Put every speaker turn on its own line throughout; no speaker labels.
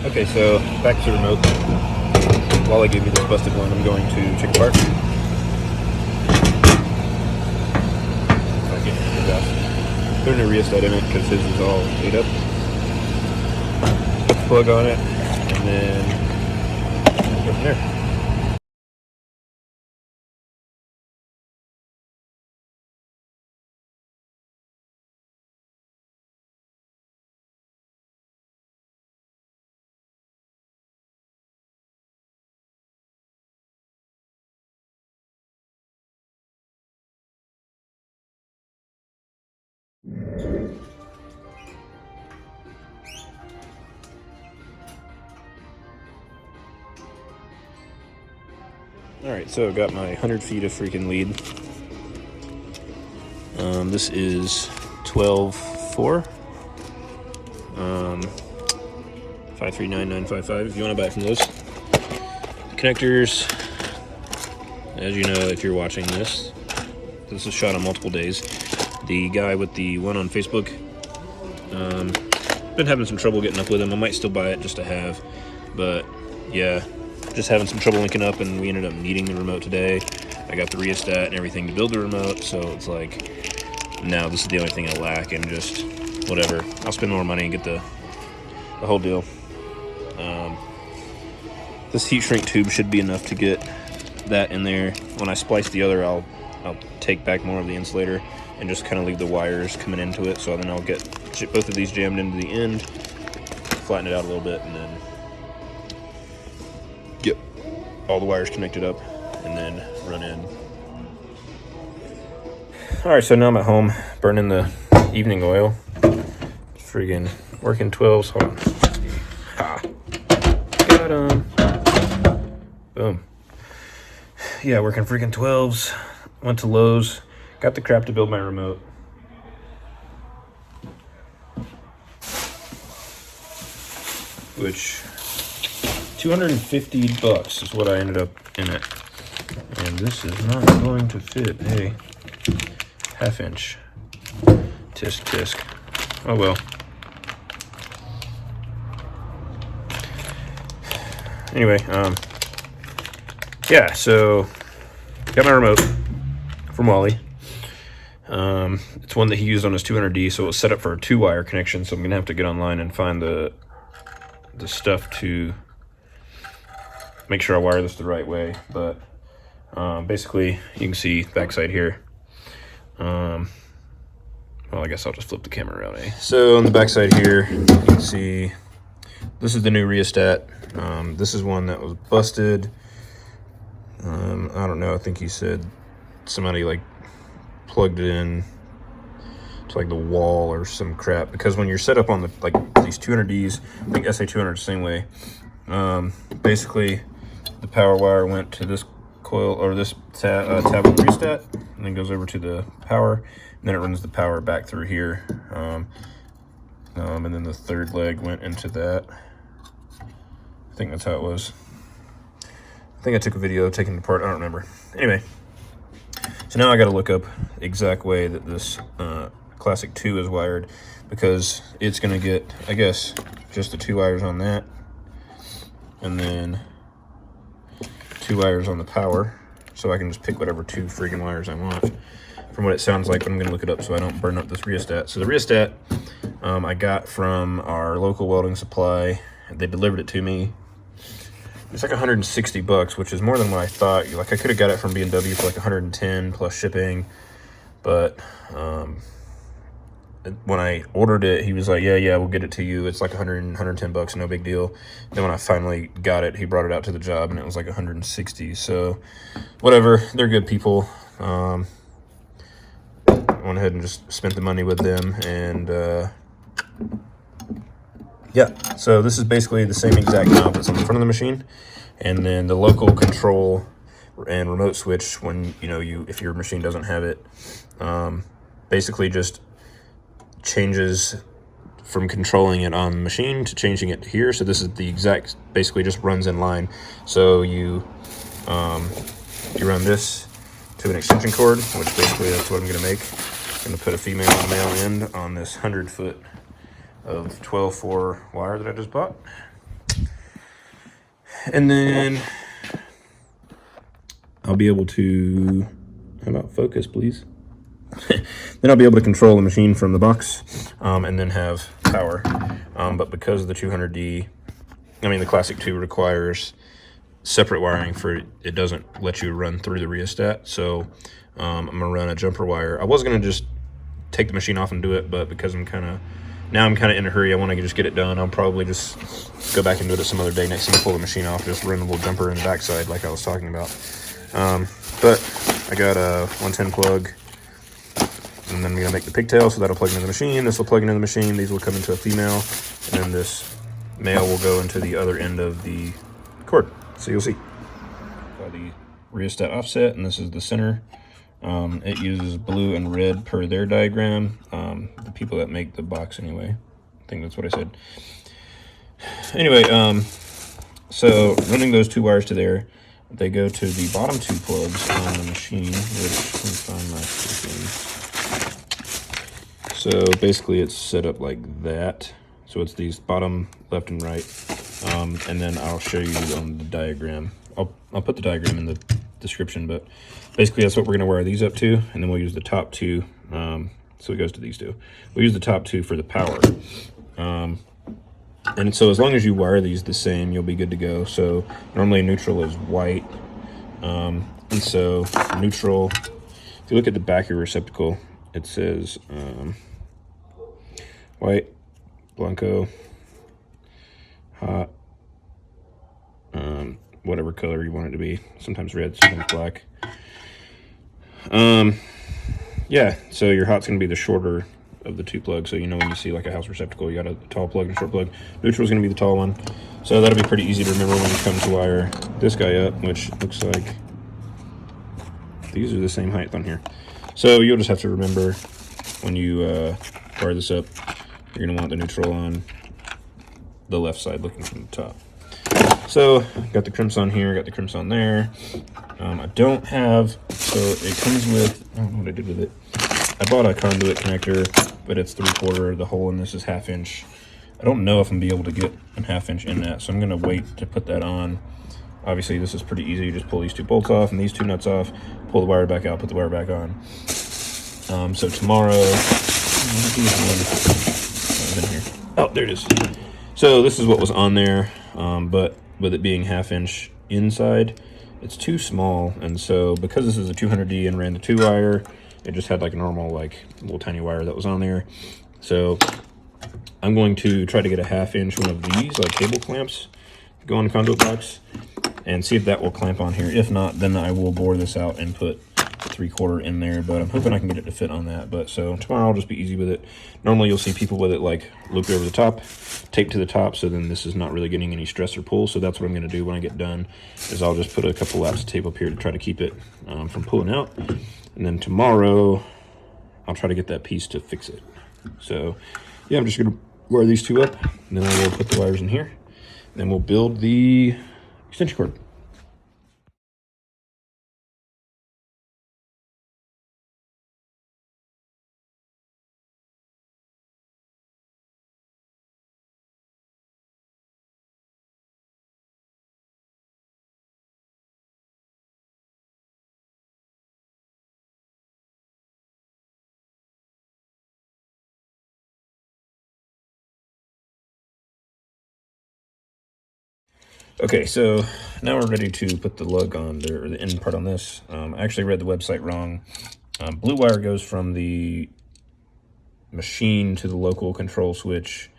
Okay, so back to the remote. While I gave me this busted one, I'm going to check apart. Okay, good job. Putting a rheostat in it because his is all ate up. Put the plug on it, and then go from there. Alright, so I've got my 100 feet of freaking lead. This is 12.4. 539.955 if you want to buy it from those. Connectors, as you know if you're watching this is shot on multiple days. The guy with the one on Facebook, been having some trouble getting up with him. I might still buy it just to have, but yeah, just having some trouble linking up, and we ended up needing the remote today. I got the rheostat and everything to build the remote, so it's like now this is the only thing I lack, and just whatever, I'll spend more money and get the whole deal. This heat shrink tube should be enough to get that in there. When I splice the other, I'll take back more of the insulator and just kind of leave the wires coming into it, so then I'll get both of these jammed into the end, flatten it out a little bit, and then get all the wires connected up and then run in. Alright, so now I'm at home burning the evening oil. Friggin' working 12s. Hold on. Ha. Got 'em. Boom. Yeah, working freaking 12s. Went to Lowe's. Got the crap to build my remote. Which, $250 is what I ended up in it. And this is not going to fit. Hey, half-inch. Tisk tisk. Oh well. Anyway, yeah, so got my remote from Wally. It's one that he used on his 200D, so it was set up for a 2-wire connection, so I'm gonna have to get online and find the stuff to make sure I wire this the right way. But basically, you can see backside here. Well, I guess I'll just flip the camera around, eh? So on the backside here, you can see this is the new rheostat. This is one that was busted. I don't know, I think he said somebody like plugged it in to like the wall or some crap, because when you're set up on the like these 200Ds, I think SA200 is the same way. Basically the power wire went to this coil or this tab with rheostat, and then goes over to the power, and then it runs the power back through here. And then the third leg went into that. I think that's how it was. I think I took a video taking it apart, I don't remember. Anyway, so now I gotta look up the exact way that this Classic 2 is wired, because it's gonna get, I guess, just the 2 wires on that, and then 2 wires on the power, so I can just pick whatever 2 freaking wires I want, from what it sounds like, but I'm gonna look it up so I don't burn up this rheostat. So the rheostat I got from our local welding supply. They delivered it to me. It's like $160, which is more than what I thought. Like, I could have got it from B&W for like 110 plus shipping, but when I ordered it, he was like, yeah, we'll get it to you. It's like 110 bucks, no big deal. Then when I finally got it, he brought it out to the job, and it was like 160. So whatever, they're good people. I went ahead and just spent the money with them, and yeah, so this is basically the same exact knob that's on the front of the machine, and then the local control and remote switch, when if your machine doesn't have it, basically just changes from controlling it on the machine to changing it here. So this is the exact, basically just runs in line. So you run this to an extension cord, which basically that's what I'm gonna make. I'm gonna put a female and male end on this 100 foot of 12.4 wire that I just bought. And then I'll be able to, how about focus, please? Then I'll be able to control the machine from the box, and then have power. But because the 200D, the Classic 2 requires separate wiring for it doesn't let you run through the rheostat. So I'm gonna run a jumper wire. I was gonna just take the machine off and do it, but because I'm kind of in a hurry, I want to just get it done. I'll probably just go back and do it some other day. Next time I pull the machine off, just run a little jumper in the backside like I was talking about. But I got a 110 plug, and then I'm gonna make the pigtail, so that'll plug into the machine. This will plug into the machine. These will come into a female, and then this male will go into the other end of the cord. So you'll see. Got the rheostat offset, and this is the center. It uses blue and red per their diagram. The people that make the box, anyway. I think that's what I said. Anyway, so running those 2 wires to there, they go to the bottom 2 plugs on the machine, which, let me find my things. So basically it's set up like that. So it's these bottom left and right. And then I'll show you on the diagram. I'll put the diagram in the description, but basically that's what we're going to wire these up to, and then we'll use the top 2. So it goes to these 2. We'll use the top 2 for the power. And so as long as you wire these the same, you'll be good to go. So normally neutral is white. And so neutral, if you look at the back of your receptacle, it says white, blanco, hot, whatever color you want it to be. Sometimes red, sometimes black. Yeah, so your hot's going to be the shorter of the 2 plugs. So when you see like a house receptacle, you got a tall plug and a short plug. Neutral is going to be the tall one. So that'll be pretty easy to remember when you come to wire this guy up, which looks like these are the same height on here. So you'll just have to remember when you wire this up, you're going to want the neutral on the left side looking from the top. So got the crimps on here, got the crimps on there. I don't have, so it comes with, I don't know what I did with it. I bought a conduit connector, but it's 3/4. The hole in this is 1/2 inch. I don't know if I'm gonna be able to get a 1/2 inch in that, so I'm gonna wait to put that on. Obviously this is pretty easy. You just pull these 2 bolts off and these 2 nuts off, pull the wire back out, put the wire back on. So tomorrow, oh, there it is. So this is what was on there, but with it being 1/2 inch inside, it's too small. And so because this is a 200D and ran the 2 wire, it just had like a normal, like little tiny wire that was on there. So I'm going to try to get a 1/2 inch one of these, like cable clamps, go on the conduit box, and see if that will clamp on here. If not, then I will bore this out and put 3/4 in there, but I'm hoping I can get it to fit on that. But so tomorrow I'll just be easy with it. Normally you'll see people with it like looped over the top, taped to the top, so then this is not really getting any stress or pull. So that's what I'm going to do when I get done, is I'll just put a couple laps of tape up here to try to keep it from pulling out. And then tomorrow I'll try to get that piece to fix it. So yeah, I'm just going to wire these 2 up, and then I will put the wires in here, and then we'll build the extension cord. Okay, so now we're ready to put the lug on there, or the end part on this. I actually read the website wrong. Blue wire goes from the machine to the local control switch,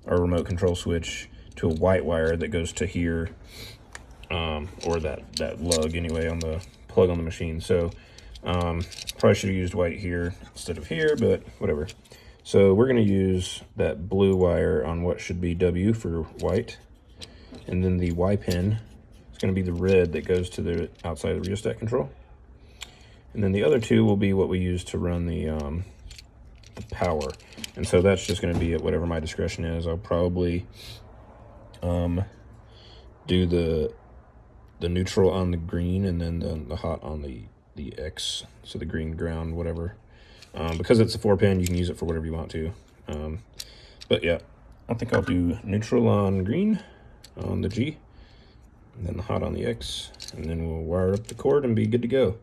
or remote control switch, to a white wire that goes to here, or that lug anyway on the plug on the machine. So probably should have used white here instead of here, but whatever. So we're going to use that blue wire on what should be W for white. And then the Y pin is going to be the red that goes to the outside of the rheostat control. And then the other 2 will be what we use to run the power. And so that's just going to be at whatever my discretion is. I'll probably do the neutral on the green, and then the hot on the X, so the green ground, whatever. Because it's a 4-pin, you can use it for whatever you want to. But yeah, I think I'll do neutral on green on the G, and then the hot on the X, and then we'll wire up the cord and be good to go.